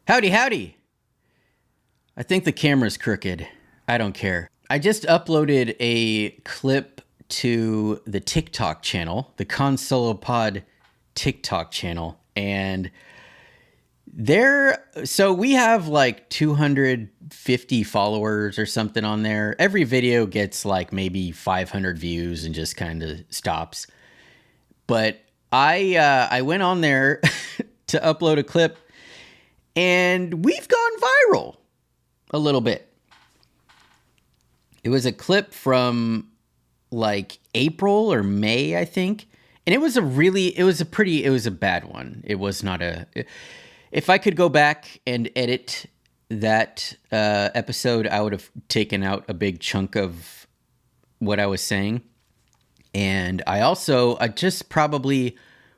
Howdy, howdy. I think the camera's crooked. I don't care. I just uploaded a clip to the TikTok channel, the Pod TikTok channel, and so we have like 250 followers or something on there. Every video gets like maybe 500 views and just kind of stops. But I went on there to upload a clip, and we've gone viral a little bit. It was a clip from like April or May, I think. And it was a bad one. It was not if I could go back and edit that episode, I would have taken out a big chunk of what I was saying. And I just probably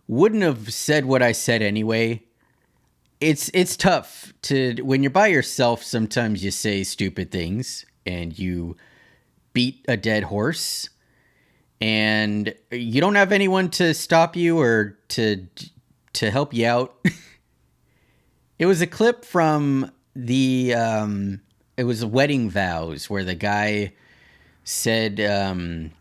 wouldn't have said what I said anyway. It's tough when you're by yourself, sometimes you say stupid things and you beat a dead horse and you don't have anyone to stop you or to help you out. It was a clip from it was Wedding Vows, where the guy said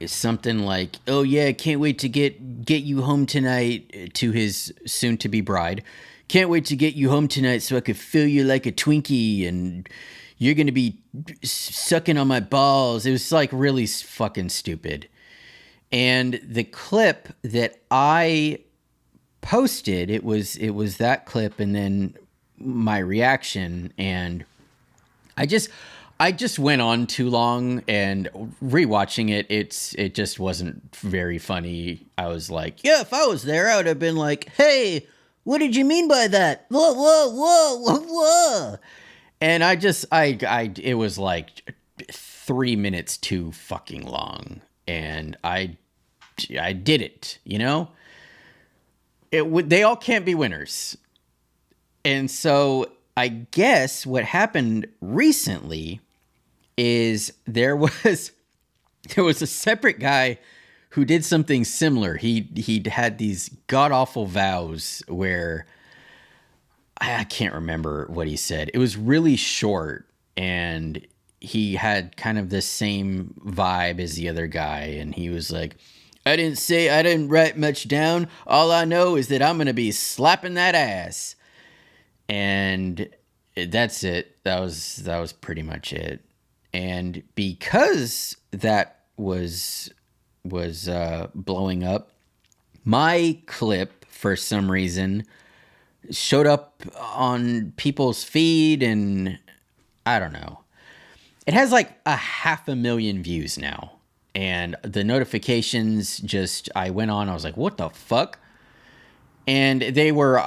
something like, "Oh yeah, can't wait to get you home tonight," to his soon-to-be bride. "Can't wait to get you home tonight so I could fill you like a Twinkie and you're going to be sucking on my balls." It was like really fucking stupid. And the clip that I posted, it was that clip and then my reaction, and I just went on too long, and rewatching it, it just wasn't very funny. I was like, yeah, if I was there, I would have been like, "Hey, what did you mean by that? Whoa, whoa, whoa, whoa, whoa." And it was like 3 minutes too fucking long. And I did it, you know? They all can't be winners. And so I guess what happened recently is there was a separate guy who did something similar. He'd had these god-awful vows where I can't remember what he said. It was really short, and he had kind of the same vibe as the other guy, and he was like, I didn't write much down. All I know is that I'm going to be slapping that ass." And that's it. That was pretty much it. And because that was blowing up, my clip, for some reason, showed up on people's feed, and I don't know. It has like 500,000 views now. And the notifications I went on, I was like, what the fuck? And they were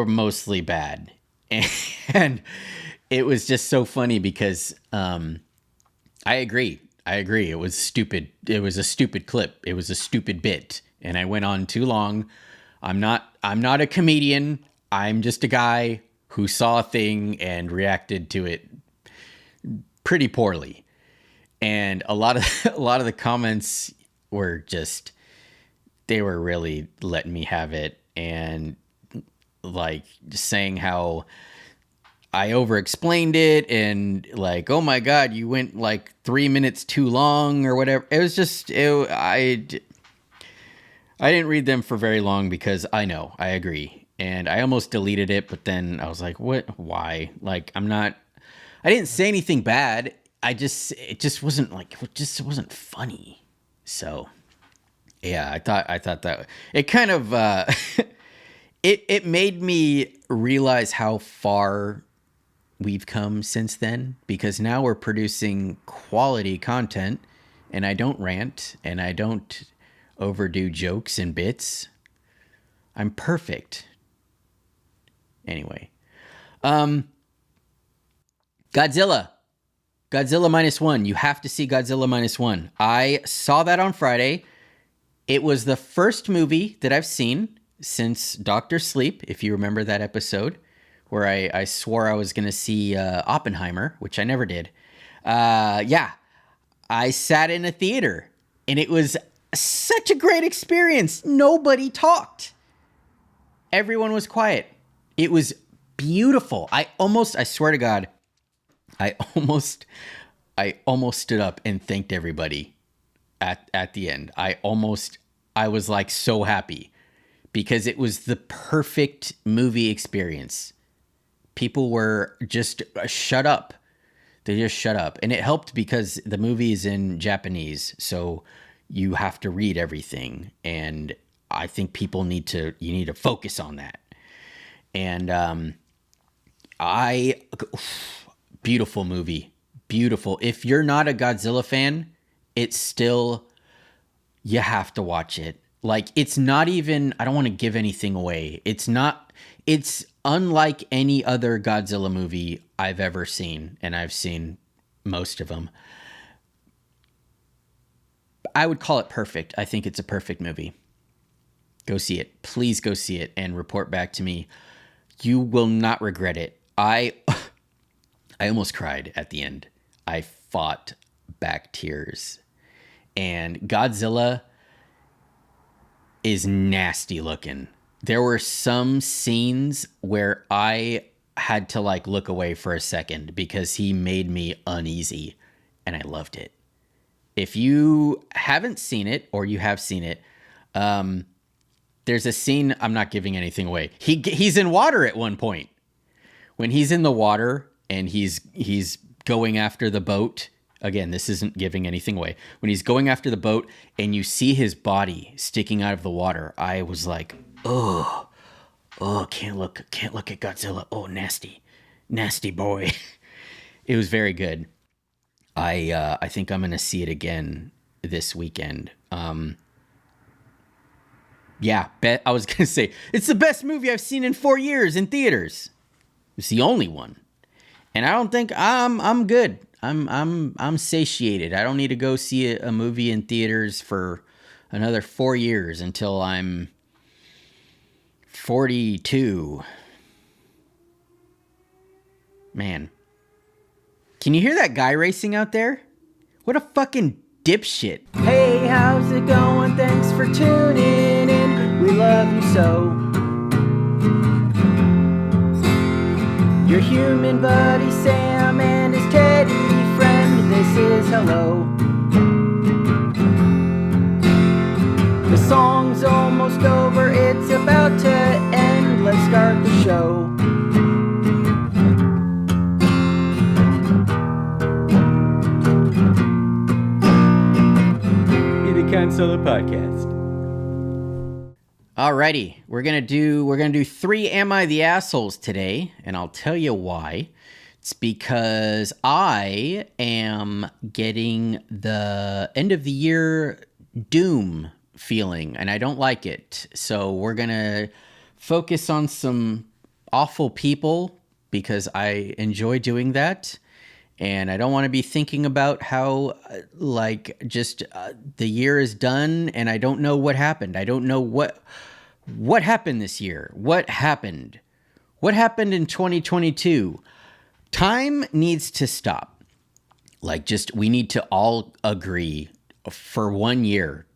mostly bad. And it was just so funny because I agree. It was stupid. It was a stupid clip. It was a stupid bit. And I went on too long. I'm not a comedian. I'm just a guy who saw a thing and reacted to it pretty poorly. And a lot of the comments were they were really letting me have it, and like saying how I over-explained it, and like, "Oh my God, you went like 3 minutes too long," or whatever. It was I didn't read them for very long because I agree. And I almost deleted it, but then I was like, what? Why? Like, I didn't say anything bad. It just wasn't funny. So yeah, I thought that it kind of, it made me realize how far we've come since then, because now we're producing quality content, and I don't rant, and I don't overdo jokes and bits. I'm perfect. Anyway, Godzilla -1. You have to see Godzilla -1. I saw that on Friday. It was the first movie that I've seen since Dr. Sleep, if you remember that episode, where I swore I was going to see Oppenheimer, which I never did. Yeah, I sat in a theater, and it was such a great experience. Nobody talked. Everyone was quiet. It was beautiful. I swear to God, I almost stood up and thanked everybody at the end. I was like so happy because it was the perfect movie experience. People were just shut up. They just shut up. And it helped because the movie is in Japanese, so you have to read everything. And I think you need to focus on that. And beautiful movie. Beautiful. If you're not a Godzilla fan, you have to watch it. Like, it's not even, I don't want to give anything away. It's unlike any other Godzilla movie I've ever seen, and I've seen most of them. I would call it perfect. I think it's a perfect movie. Go see it. Please go see it and report back to me. You will not regret it. I almost cried at the end. I fought back tears. And Godzilla is nasty looking. There were some scenes where I had to like look away for a second because he made me uneasy, and I loved it. If you haven't seen it, or you have seen it, there's a scene, I'm not giving anything away. He's in water at one point. When he's in the water and he's going after the boat, again, this isn't giving anything away. When he's going after the boat and you see his body sticking out of the water, I was like, oh, can't look at Godzilla. Oh, nasty boy. It was very good. I think I'm gonna see it again this weekend. Yeah, I was gonna say it's the best movie I've seen in 4 years in theaters. It's the only one, and I don't think I'm good. I'm satiated. I don't need to go see a movie in theaters for another 4 years until I'm 42. Man, can you hear that guy racing out there? What a fucking dipshit. Hey, how's it going? Thanks for tuning in. We love you so. Your human buddy Sam and his teddy friend, this is hello. The song's almost over, it's about to end. Let's start the show. The Cahn Solo Podcast. Alrighty, we're gonna do 3 Am I the Assholes today, and I'll tell you why. It's because I am getting the end of the year doom feeling, and I don't like it. So we're gonna focus on some awful people because I enjoy doing that. And I don't want to be thinking about how, the year is done and I don't know what happened. I don't know what happened this year. What happened? What happened in 2022? Time needs to stop. We need to all agree for 1 year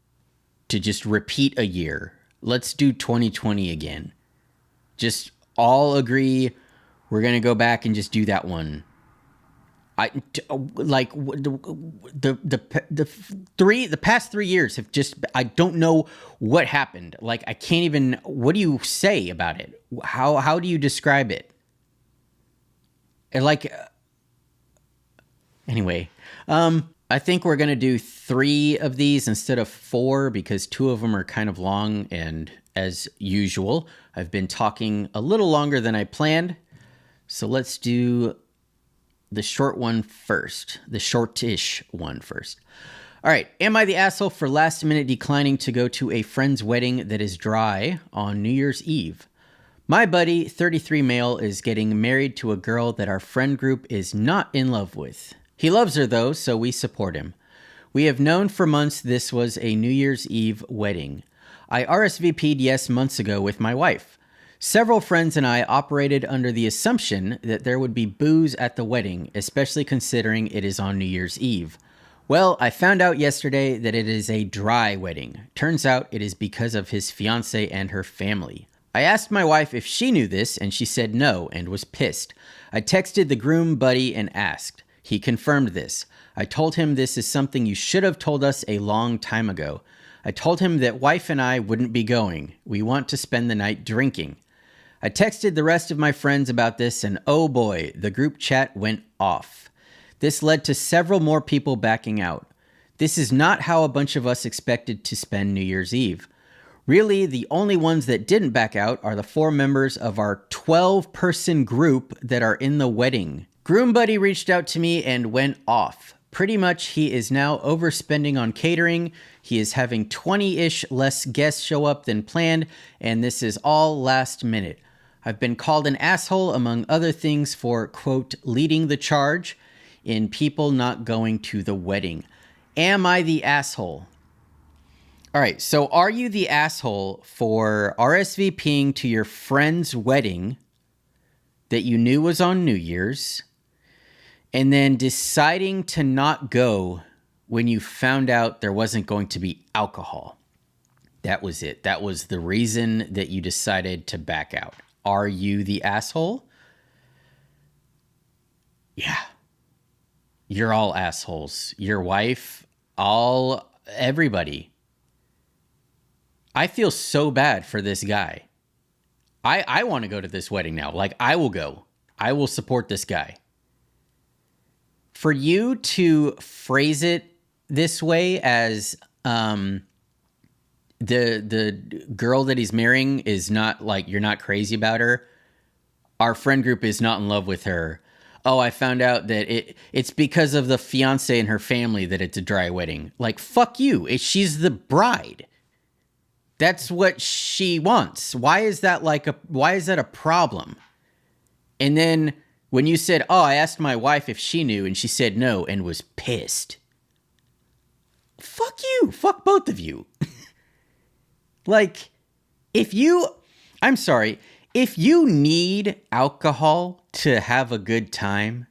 to just repeat a year. Let's do 2020 again. Just all agree we're going to go back and just do that one. The past 3 years have just, I don't know what happened. I can't even, what do you say about it? How do you describe it? Anyway, I think we're going to do 3 of these instead of 4 because 2 of them are kind of long. And as usual, I've been talking a little longer than I planned. So let's do the short one first. The shortish one first. All right. Am I the asshole for last minute declining to go to a friend's wedding that is dry on New Year's Eve? My buddy, 33 male, is getting married to a girl that our friend group is not in love with. He loves her though, so we support him. We have known for months this was a New Year's Eve wedding. I RSVP'd yes months ago with my wife. Several friends and I operated under the assumption that there would be booze at the wedding, especially considering it is on New Year's Eve. Well, I found out yesterday that it is a dry wedding. Turns out it is because of his fiancée and her family. I asked my wife if she knew this, and she said no and was pissed. I texted the groom buddy and asked. He confirmed this. I told him this is something you should have told us a long time ago. I told him that wife and I wouldn't be going. We want to spend the night drinking. I texted the rest of my friends about this, and oh boy, the group chat went off. This led to several more people backing out. This is not how a bunch of us expected to spend New Year's Eve. Really, the only ones that didn't back out are the 4 members of our 12-person group that are in the wedding. Groom buddy reached out to me and went off. Pretty much, he is now overspending on catering. He is having 20-ish less guests show up than planned, and this is all last minute. I've been called an asshole, among other things, for, quote, leading the charge in people not going to the wedding. Am I the asshole? All right, so are you the asshole for RSVPing to your friend's wedding that you knew was on New Year's and then deciding to not go when you found out there wasn't going to be alcohol? That was it. That was the reason that you decided to back out. Are you the asshole? Yeah. You're all assholes. Your wife, everybody. I feel so bad for this guy. I want to go to this wedding now. Like, I will go. I will support this guy. For you to phrase it this way as the girl that he's marrying is not, like, you're not crazy about her. Our friend group is not in love with her. Oh, I found out that it's because of the fiance and her family that it's a dry wedding. Like, fuck you. She's the bride. That's what she wants. Why is that a problem? And then when you said, oh, I asked my wife if she knew, and she said no and was pissed. Fuck you. Fuck both of you. Like, I'm sorry, if you need alcohol to have a good time,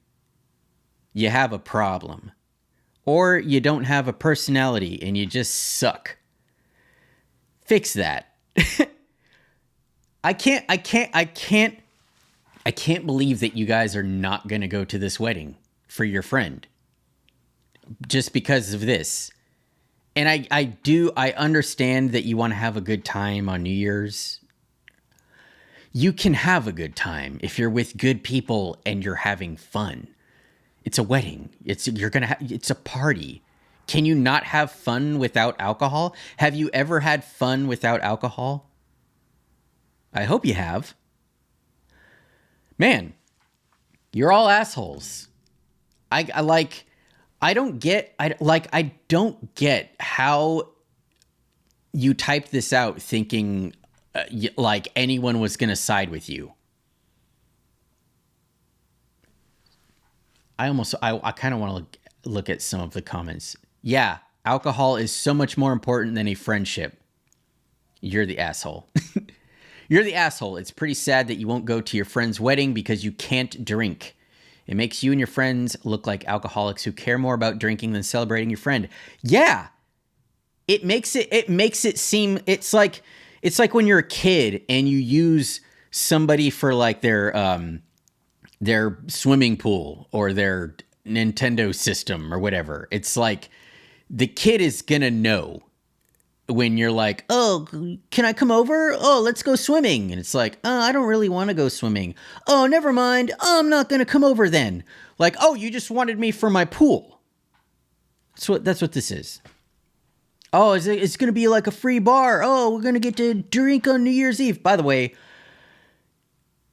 you have a problem. Or you don't have a personality and you just suck. Fix that. I can't believe that you guys are not going to go to this wedding for your friend just because of this. And I understand that you want to have a good time on New Year's. You can have a good time if you're with good people and you're having fun. It's a wedding. It's a party. Can you not have fun without alcohol? Have you ever had fun without alcohol? I hope you have. Man, you're all assholes. I don't get how you typed this out thinking like anyone was going to side with you. I kind of want to look at some of the comments. Yeah, alcohol is so much more important than a friendship. You're the asshole. You're the asshole. It's pretty sad that you won't go to your friend's wedding because you can't drink. It makes you and your friends look like alcoholics who care more about drinking than celebrating your friend. Yeah. It makes it seem, it's like when you're a kid and you use somebody for like their swimming pool or their Nintendo system or whatever. It's like the kid is gonna know when you're like, oh, can I come over? Oh, let's go swimming. And it's like, oh, I don't really want to go swimming. Oh, never mind. Oh, I'm not going to come over then. Like, oh, you just wanted me for my pool. That's what this is. Oh, it's going to be like a free bar. Oh, we're going to get to drink on New Year's Eve. By the way,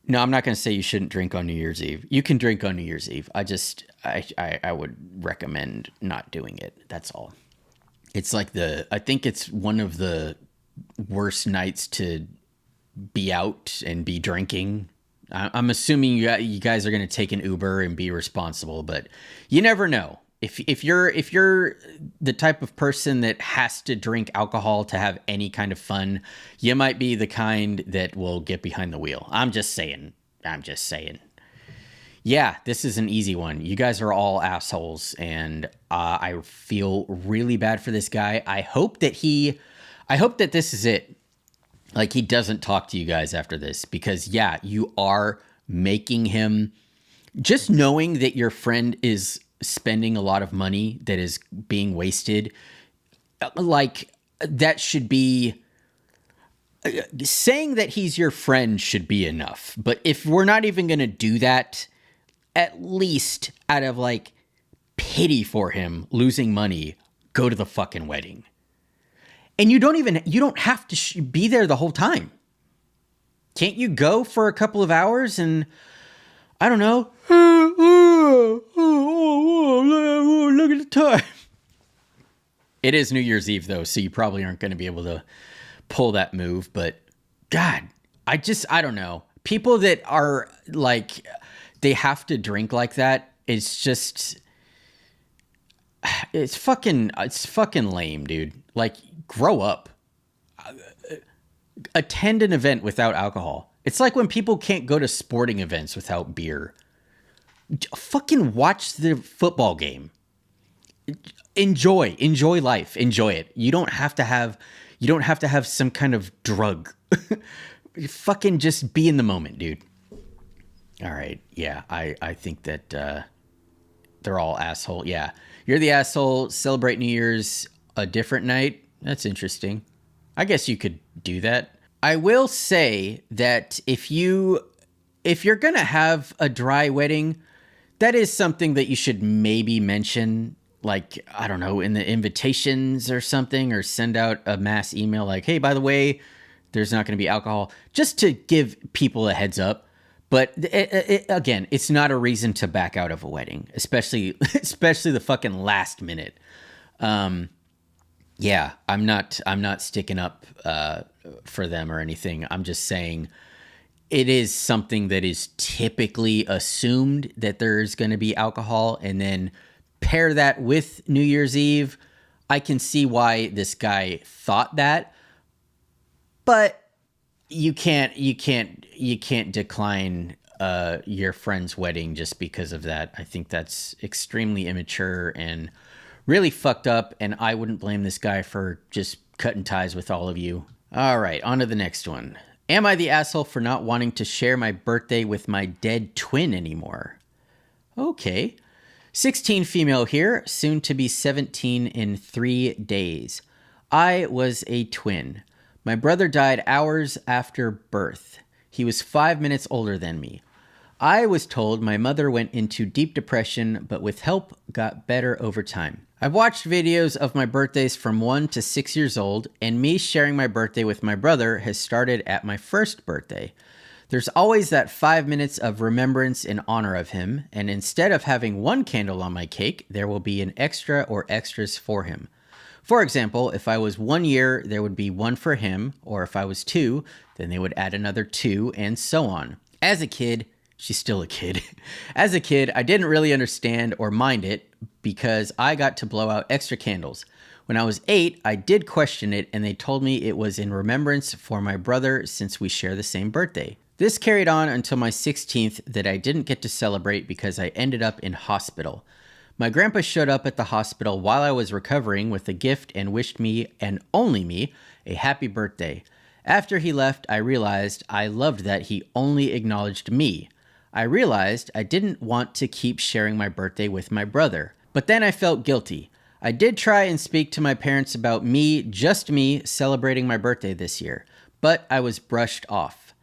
no, I'm not going to say you shouldn't drink on New Year's Eve. You can drink on New Year's Eve. I would recommend not doing it. That's all. It's like I think it's one of the worst nights to be out and be drinking. I'm assuming you guys are going to take an Uber and be responsible, but you never know. If you're the type of person that has to drink alcohol to have any kind of fun, you might be the kind that will get behind the wheel. I'm just saying. Yeah, this is an easy one. You guys are all assholes, and I feel really bad for this guy. I hope that this is it. Like, he doesn't talk to you guys after this because, yeah, you are making him, just knowing that your friend is spending a lot of money that is being wasted, like, that should be, saying that he's your friend should be enough. But if we're not even going to do that, at least out of like pity for him losing money, go to the fucking wedding. And you don't have to be there the whole time. Can't you go for a couple of hours and, I don't know, look at the time. It is New Year's Eve though, so you probably aren't going to be able to pull that move. But God, I don't know. People that are like, they have to drink like that, it's just, it's fucking lame, dude. Like, grow up. Attend an event without alcohol. It's like when people can't go to sporting events without beer. Fucking watch the football game. Enjoy life. Enjoy it. You don't have to have some kind of drug. You fucking just be in the moment, dude. All right. Yeah, I think that they're all asshole. Yeah. You're the asshole. Celebrate New Year's a different night. That's interesting. I guess you could do that. I will say that if you're going to have a dry wedding, that is something that you should maybe mention, like, I don't know, in the invitations or something, or send out a mass email like, hey, by the way, there's not going to be alcohol, just to give people a heads up. But again, it's not a reason to back out of a wedding, especially the fucking last minute. Yeah, I'm not sticking up for them or anything. I'm just saying it is something that is typically assumed that there's going to be alcohol, and then pair that with New Year's Eve. I can see why this guy thought that, but you can't decline your friend's wedding just because of that. I think that's extremely immature and really fucked up, and I wouldn't blame this guy for just cutting ties with all of you. All right, on to the next one. Am I the asshole for not wanting to share my birthday with my dead twin anymore? Okay. 16 female here, soon to be 17 in 3 days. I was a twin. My brother died hours after birth. He was 5 minutes older than me. I was told my mother went into deep depression, but with help got better over time. I've watched videos of my birthdays from 1 to 6 years old, and me sharing my birthday with my brother has started at my first birthday. There's always that 5 minutes of remembrance in honor of him, and instead of having one candle on my cake, there will be an extra or extras for him. For example, if I was 1 year, there would be one for him, or if I was 2, then they would add another 2, and so on. As a kid, she's still a kid. As a kid, I didn't really understand or mind it because I got to blow out extra candles. When I was 8, I did question it, and they told me it was in remembrance for my brother since we share the same birthday. This carried on until my 16th that I didn't get to celebrate because I ended up in hospital. My grandpa showed up at the hospital while I was recovering with a gift and wished me, and only me, a happy birthday. After he left, I realized I loved that he only acknowledged me. I realized I didn't want to keep sharing my birthday with my brother, but then I felt guilty. I did try and speak to my parents about me, just me, celebrating my birthday this year, but I was brushed off.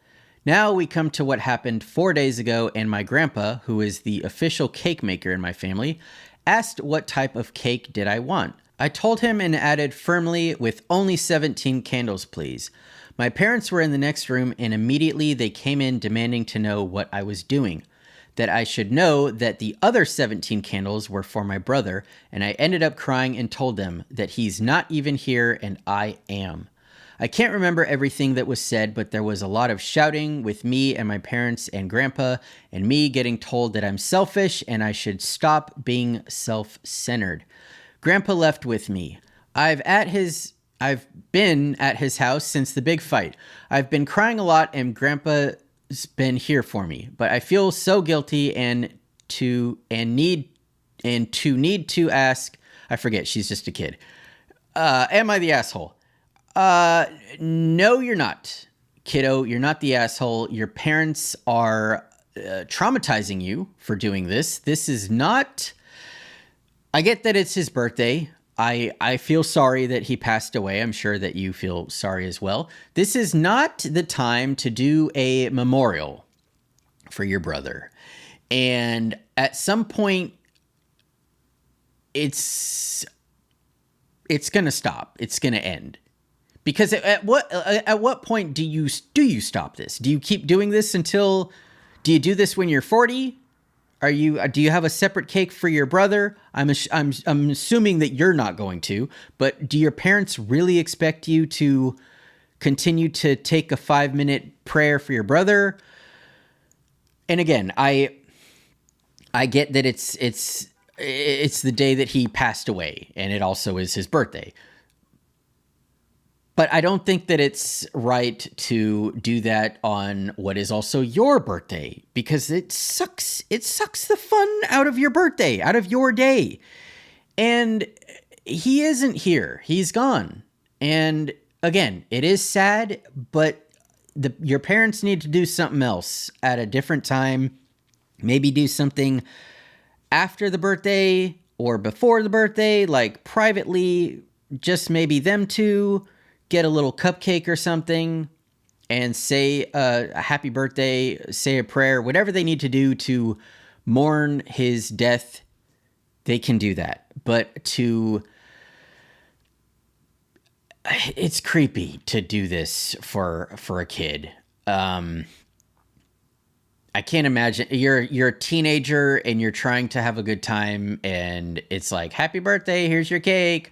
Now we come to what happened 4 days ago, and my grandpa, who is the official cake maker in my family, asked what type of cake did I want. I told him and added firmly, with only 17 candles, please. My parents were in the next room, and immediately they came in demanding to know what I was doing. That I should know that the other 17 candles were for my brother, and I ended up crying and told them that he's not even here and I am. I can't remember everything that was said, but there was a lot of shouting with me and my parents and grandpa, and me getting told that I'm selfish and I should stop being self-centered. Grandpa left with me. I've been at his house since the big fight. I've been crying a lot, and Grandpa's been here for me, but I feel so guilty and need to ask. I forget, she's just a kid. Am I the asshole? No, you're not, kiddo. You're not the asshole. Your parents are traumatizing you for doing this. This is not. I get that it's his birthday. I feel sorry that he passed away. I'm sure that you feel sorry as well. This is not the time to do a memorial for your brother. And at some point, it's going to stop. It's going to end. Because at what point do you stop this? Do you keep doing this until? Do you do this when you're 40? Do you have a separate cake for your brother? I'm assuming that you're not going to, but do your parents really expect you to continue to take a 5-minute prayer for your brother? And again, I get that it's the day that he passed away, and it also is his birthday. But I don't think that it's right to do that on what is also your birthday, because it sucks. It sucks the fun out of your birthday, out of your day. And he isn't here. He's gone. And again, it is sad, but your parents need to do something else at a different time. Maybe do something after the birthday or before the birthday, like privately, just maybe them two. Get a little cupcake or something and say a happy birthday, say a prayer, whatever they need to do to mourn his death, they can do that. But it's creepy to do this for a kid. I can't imagine you're a teenager and you're trying to have a good time and it's like, happy birthday, here's your cake.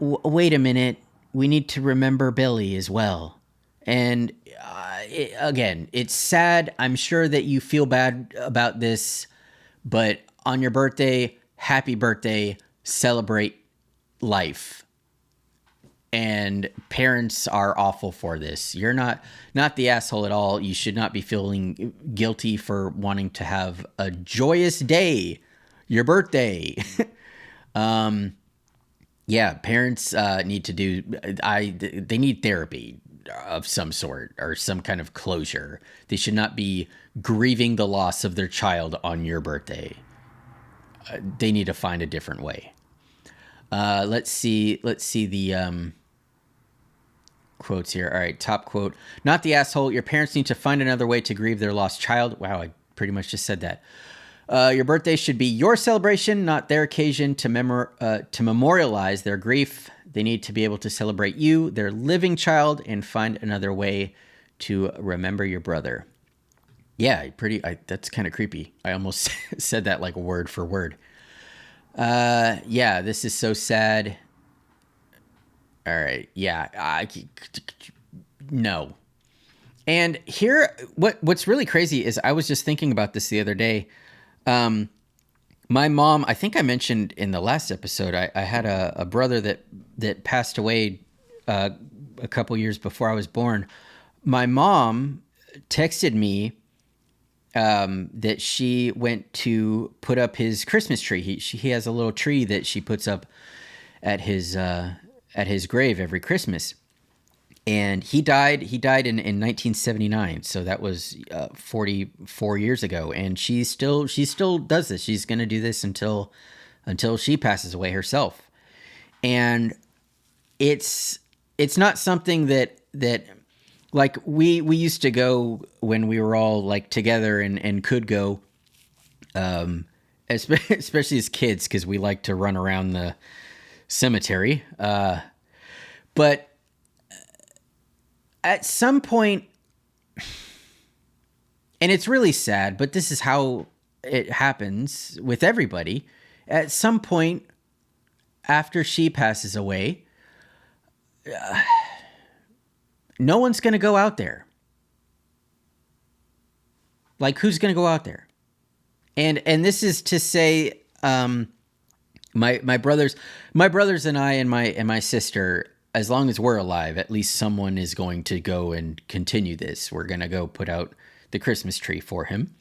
Wait a minute. We need to remember Billy as well. And again, it's sad. I'm sure that you feel bad about this, but on your birthday, happy birthday, celebrate life. And parents are awful for this. You're not the asshole at all. You should not be feeling guilty for wanting to have a joyous day, your birthday. Yeah, parents need to do. They need therapy of some sort or some kind of closure. They should not be grieving the loss of their child on your birthday. They need to find a different way. Let's see the quotes here. All right, top quote: "Not the asshole. Your parents need to find another way to grieve their lost child." Wow, I pretty much just said that. Your birthday should be your celebration, not their occasion to memorialize their grief. They need to be able to celebrate you, their living child, and find another way to remember your brother. Yeah, that's kind of creepy. I almost said that like word for word. Yeah, this is so sad. All right, yeah, no. And here, what's really crazy is I was just thinking about this the other day. My mom, I think I mentioned in the last episode, I had a brother that passed away a couple years before I was born. My mom texted me that she went to put up his Christmas tree. He has a little tree that she puts up at his grave every Christmas. And he died in 1979, so that was 44 years ago. And she still does this. She's going to do this until she passes away herself. And it's not something that like we used to go when we were all like together and could go, especially as kids, because we like to run around the cemetery. But at some point, and it's really sad, but this is how it happens with everybody. At some point, after she passes away, no one's going to go out there. Like, who's going to go out there? And this is to say, my brothers and I and my sister, as long as we're alive, at least someone is going to go and continue this. We're going to go put out the Christmas tree for him.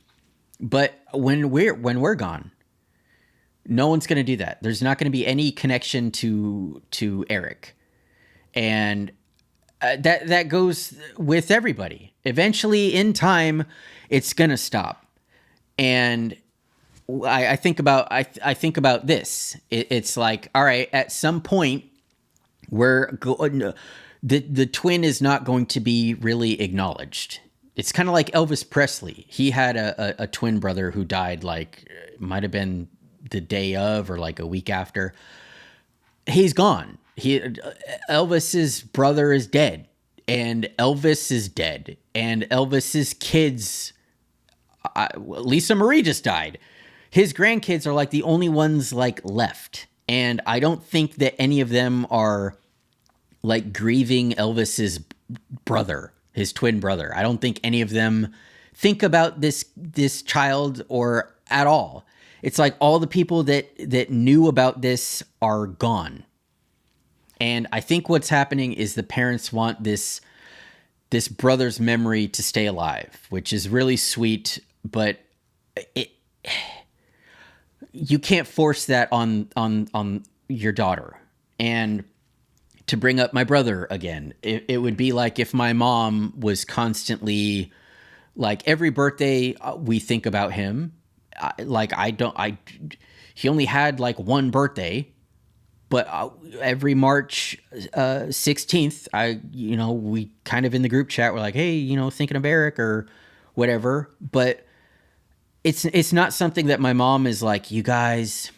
But when we're gone, no one's going to do that. There's not going to be any connection to Eric. And that goes with everybody. Eventually, in time, it's gonna stop. And I think about I think about this. It's like, all right, at some point, the twin is not going to be really acknowledged. It's kind of like Elvis Presley. He had a twin brother who died, like, might have been the day of or like a week after. He's gone. Elvis's brother is dead, and Elvis is dead, and Elvis's kids. Lisa Marie just died. His grandkids are like the only ones like left, and I don't think that any of them are like grieving Elvis's brother, his twin brother. I don't think any of them think about this child or at all. It's like all the people that knew about this are gone. And I think what's happening is the parents want this brother's memory to stay alive, which is really sweet, but you can't force that on your daughter. And to bring up my brother again, it would be like if my mom was constantly, like, every birthday we think about him. He only had like one birthday, but every March 16th, we kind of in the group chat, we're like, hey, thinking of Eric or whatever. But it's not something that my mom is like, you guys,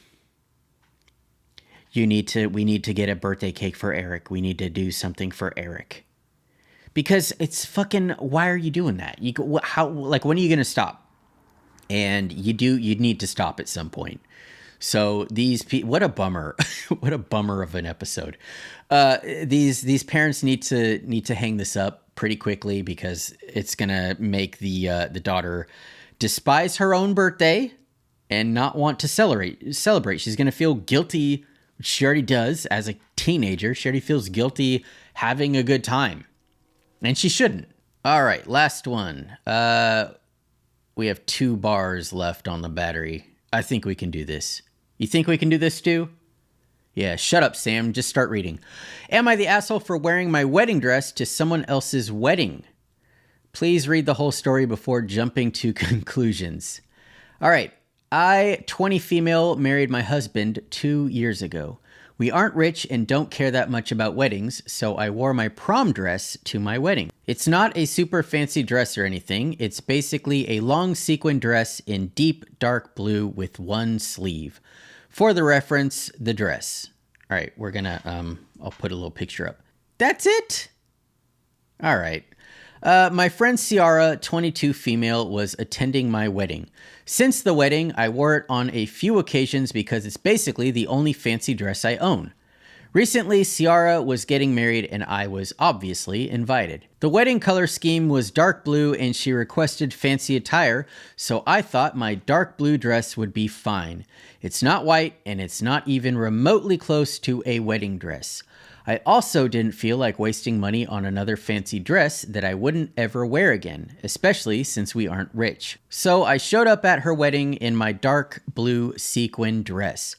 we need to get a birthday cake for Eric. We need to do something for Eric. Because it's fucking, why are you doing that? When are you going to stop? And you need to stop at some point. So these people, what a bummer, what a bummer of an episode. These parents need to hang this up pretty quickly, because it's going to make the daughter despise her own birthday and not want to celebrate. She's going to feel guilty, which she already does as a teenager. She already feels guilty having a good time, and she shouldn't. All right, last one. We have 2 bars left on the battery. I think we can do this. You think we can do this, Stu? Yeah, shut up, Sam. Just start reading. Am I the asshole for wearing my wedding dress to someone else's wedding? Please read the whole story before jumping to conclusions. All right. I, 20 female, married my husband 2 years ago. We aren't rich and don't care that much about weddings, so I wore my prom dress to my wedding. It's not a super fancy dress or anything. It's basically a long sequin dress in deep dark blue with one sleeve. For the reference, the dress. All right, we're gonna, I'll put a little picture up. That's it? All right. My friend Ciara, 22 female, was attending my wedding. Since the wedding, I wore it on a few occasions because it's basically the only fancy dress I own. Recently, Ciara was getting married and I was obviously invited. The wedding color scheme was dark blue and she requested fancy attire, so I thought my dark blue dress would be fine. It's not white and it's not even remotely close to a wedding dress. I also didn't feel like wasting money on another fancy dress that I wouldn't ever wear again, especially since we aren't rich. So I showed up at her wedding in my dark blue sequin dress.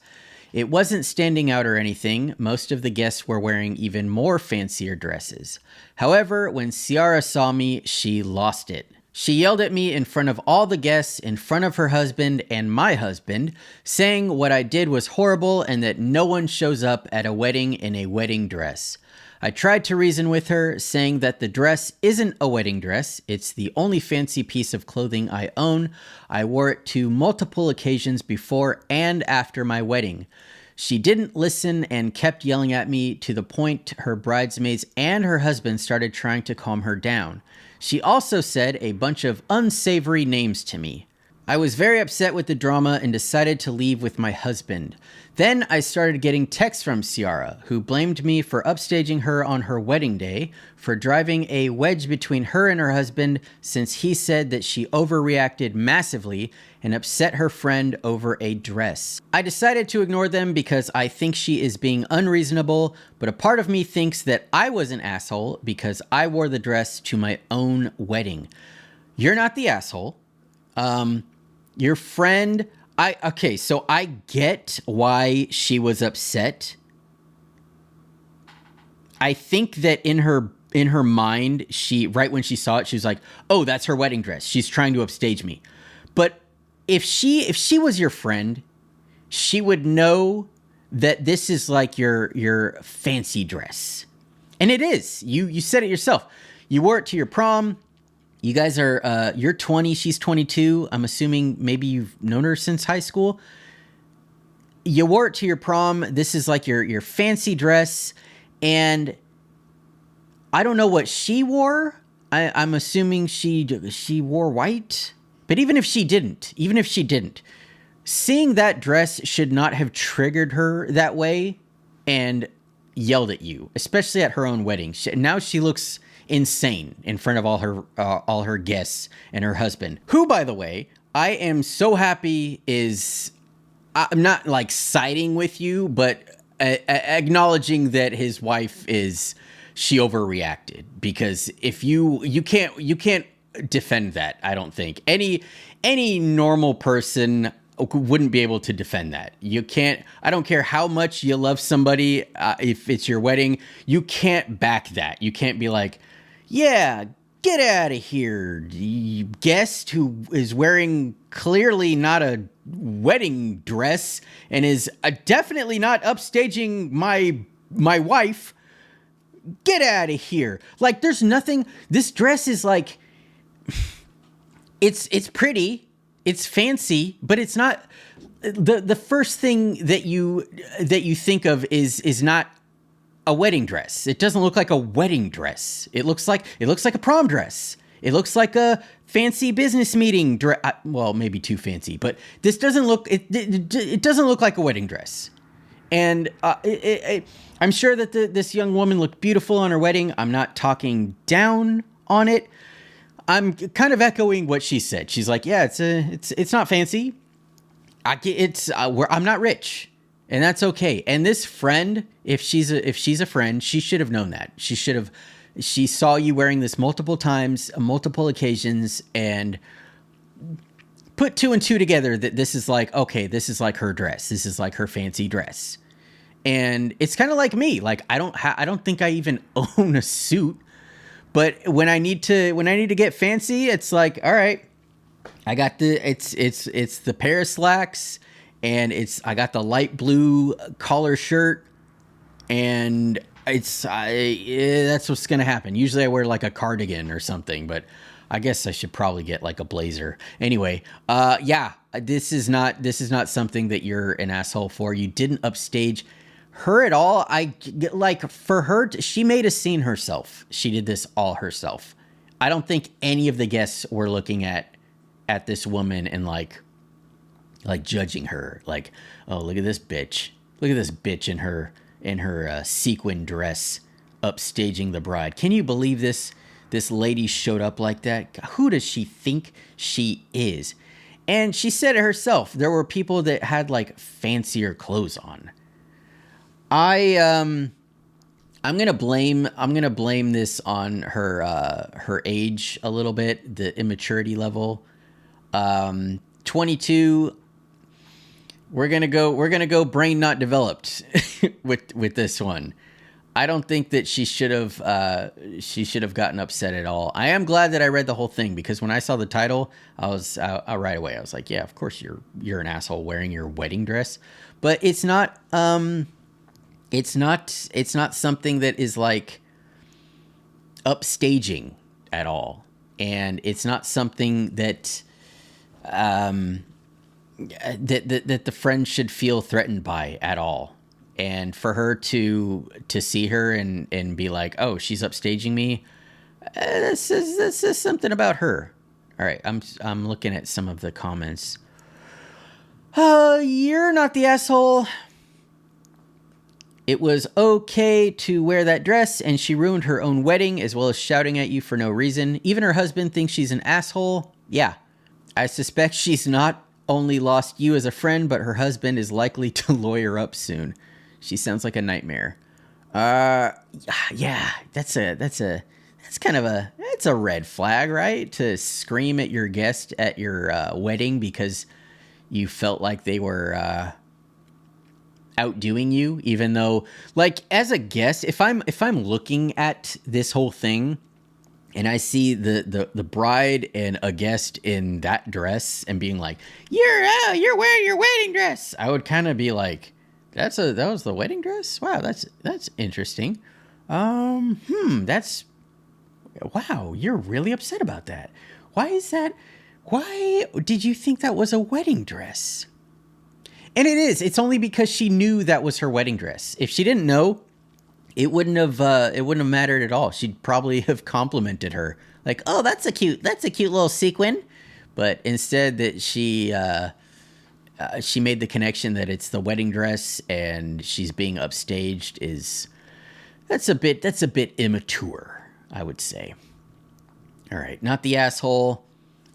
It wasn't standing out or anything. Most of the guests were wearing even more fancier dresses. However, when Ciara saw me, she lost it. She yelled at me in front of all the guests, in front of her husband and my husband, saying what I did was horrible and that no one shows up at a wedding in a wedding dress. I tried to reason with her, saying that the dress isn't a wedding dress. It's the only fancy piece of clothing I own. I wore it to multiple occasions before and after my wedding. She didn't listen and kept yelling at me to the point her bridesmaids and her husband started trying to calm her down. She also said a bunch of unsavory names to me. I was very upset with the drama and decided to leave with my husband. Then I started getting texts from Ciara, who blamed me for upstaging her on her wedding day, for driving a wedge between her and her husband since he said that she overreacted massively and upset her friend over a dress. I decided to ignore them because I think she is being unreasonable, but a part of me thinks that I was an asshole because I wore the dress to my own wedding. You're not the asshole. Your friend, so I get why she was upset. I think that in her in her mind, right when she saw it, she was like, "Oh, that's her wedding dress. She's trying to upstage me." But if she was your friend, she would know that this is like your fancy dress. And it is. You said it yourself. You wore it to your prom. You guys are you're 20, she's 22. I'm assuming maybe you've known her since high school. You wore it to your prom. This is like your fancy dress, and I don't know what she wore. I'm assuming she wore white. But even if she didn't, seeing that dress should not have triggered her that way and yelled at you, especially at her own wedding. Now she looks insane in front of all her guests and her husband, who, by the way, I am so happy is. I'm not like siding with you, but acknowledging that his wife she overreacted, because if you can't defend that. I don't think any normal person wouldn't be able to defend that. You can't. I don't care how much you love somebody. If it's your wedding, you can't back that. You can't be like, yeah, get out of here, guest who is wearing clearly not a wedding dress and is definitely not upstaging my wife. Get out of here. Like, there's nothing. This dress is like, it's pretty, it's fancy, but it's not the first thing that you think of is not a wedding dress. It doesn't look like a wedding dress. It looks like a prom dress. It looks like a fancy business meeting dress. Well, maybe too fancy, but this doesn't look. It doesn't look like a wedding dress. And I'm sure that this young woman looked beautiful on her wedding. I'm not talking down on it. I'm kind of echoing what she said. She's like, yeah, it's not fancy. I'm not rich. And that's okay. And this friend, if she's a friend, she should have known that. She saw you wearing this multiple times, multiple occasions, and put two and two together that this is like, okay, this is like her dress. This is like her fancy dress. And it's kind of like me. Like, I don't think I even own a suit, but when I need to get fancy, it's like, all right, I got it's the pair of slacks, and I got the light blue collar shirt, and that's what's gonna happen. Usually I wear like a cardigan or something, but I guess I should probably get like a blazer. Anyway, yeah, this is not something that you're an asshole for. You didn't upstage her at all. For her, she made a scene herself. She did this all herself. I don't think any of the guests were looking at this woman and like judging her. Like, oh, look at this bitch. Look at this bitch in her sequin dress upstaging the bride. Can you believe this? This lady showed up like that. Who does she think she is? And she said it herself. There were people that had like fancier clothes on. I'm gonna blame this on her age a little bit, the immaturity level. 22. We're gonna go brain not developed with this one. I don't think that she should have gotten upset at all. I am glad that I read the whole thing, because when I saw the title, I was right away. I was like, yeah, of course you're an asshole wearing your wedding dress, but it's not something that is like upstaging at all, and it's not something that that the friend should feel threatened by at all. And for her to see her and be like, oh, she's upstaging me, this is something about her. All right, I'm looking at some of the comments. You're not the asshole. It was okay to wear that dress, and she ruined her own wedding, as well as shouting at you for no reason. Even her husband thinks she's an asshole. Yeah, I suspect she's not only lost you as a friend, but her husband is likely to lawyer up soon. She sounds like a nightmare. Yeah, that's kind of a red flag, right? To scream at your guest at your wedding because you felt like they were outdoing you, even though, like, as a guest, if I'm looking at this whole thing and I see the bride and a guest in that dress and being like, you're wearing your wedding dress, I would kind of be like, that was the wedding dress? Wow, that's interesting. That's wow, you're really upset about that. Why is that? Why did you think that was a wedding dress? And it is. It's only because she knew that was her wedding dress. If she didn't know, it wouldn't have mattered at all. She'd probably have complimented her, like, "Oh, that's a cute little sequin." But instead, that she made the connection that it's the wedding dress and she's being upstaged. That's a bit immature, I would say. All right, not the asshole.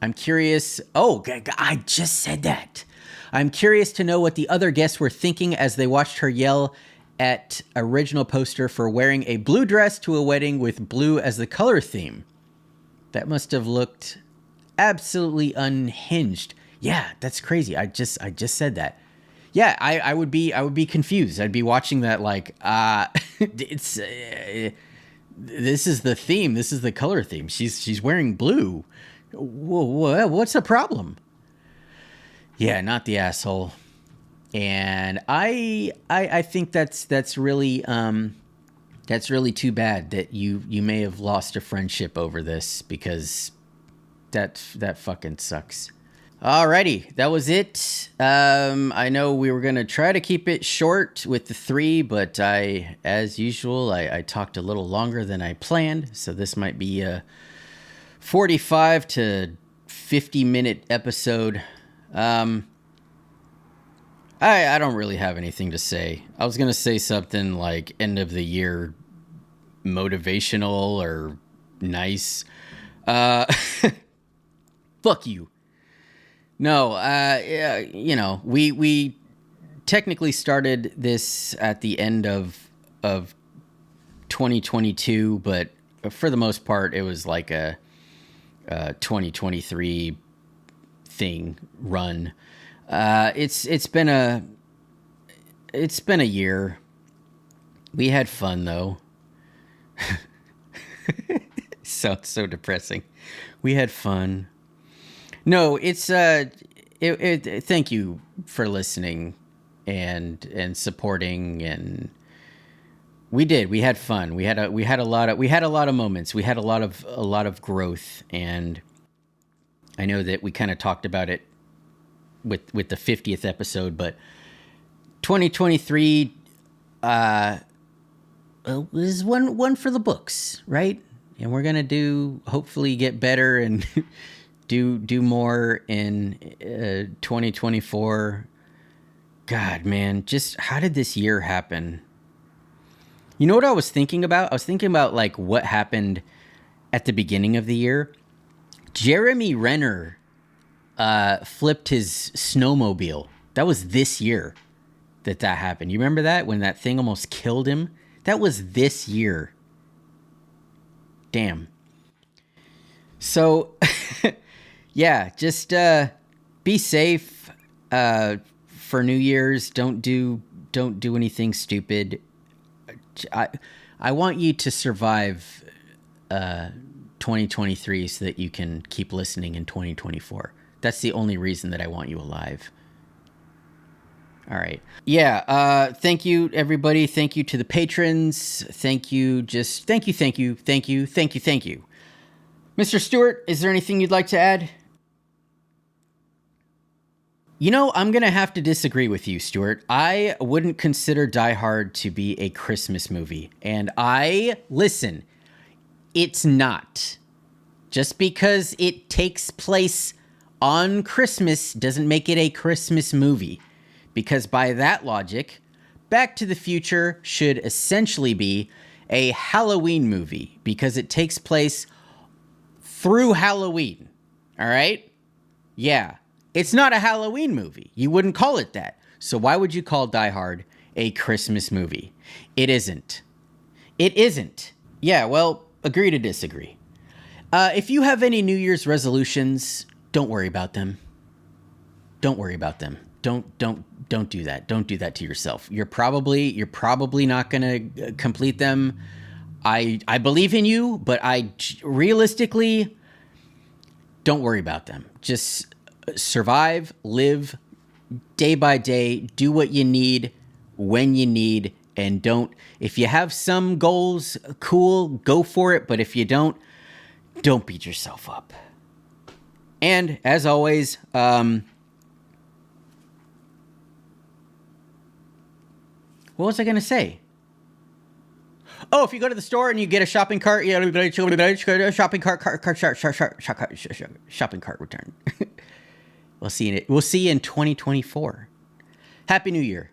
I'm curious. Oh, I just said that. I'm curious to know what the other guests were thinking as they watched her yell at original poster for wearing a blue dress to a wedding with blue as the color theme. That must have looked absolutely unhinged. Yeah, that's crazy. I just said that. Yeah, I would be confused. I'd be watching that like, it's this is the theme. This is the color theme. She's wearing blue. Whoa, what's the problem? Yeah, not the asshole. And I think that's really too bad that you may have lost a friendship over this, because that fucking sucks. Alrighty, that was it. I know we were gonna try to keep it short with the 3, but as usual, I talked a little longer than I planned, so this might be a 45 to 50-minute episode. I don't really have anything to say. I was gonna say something like end of the year motivational or nice. Fuck you. No, we technically started this at the end of 2022, but for the most part, it was like a 2023 thing run. It's been a year. We had fun though. Sounds so depressing. We had fun. No, it's thank you for listening and supporting, and we had fun. We had a lot of moments. We had a lot of growth, and I know that we kind of talked about it with the 50th episode, but 2023 was one for the books, right? And we're gonna hopefully get better and do more in 2024. God, man, just how did this year happen? You know what I was thinking about? I was thinking about like what happened at the beginning of the year. Jeremy Renner flipped his snowmobile. That was this year that happened. You remember that, when that thing almost killed him? That was this year. Damn. So yeah, just be safe for New Year's. Don't do anything stupid. I want you to survive 2023 so that you can keep listening in 2024. That's the only reason that I want you alive. All right. Yeah. Thank you, everybody. Thank you to the patrons. Thank you. Thank you. Mr. Stewart, is there anything you'd like to add? You know, I'm going to have to disagree with you, Stuart. I wouldn't consider Die Hard to be a Christmas movie. And listen, it's not. Just because it takes place on Christmas doesn't make it a Christmas movie. Because by that logic, Back to the Future should essentially be a Halloween movie, because it takes place through Halloween. All right? Yeah. It's not a Halloween movie. You wouldn't call it that. So why would you call Die Hard a Christmas movie? It isn't. It isn't. Yeah, well, agree to disagree. If you have any New Year's resolutions, don't worry about them. don't worry about them. Don't do that. Don't do that to yourself. You're probably not going to complete them. I believe in you, but I realistically don't worry about them. Just survive, live day by day, do what you need when you need, and if you have some goals, cool, go for it, but if you don't beat yourself up. And as always, what was I going to say? Oh, if you go to the store and you get a shopping cart, shopping cart return. We'll see you in 2024. Happy New Year.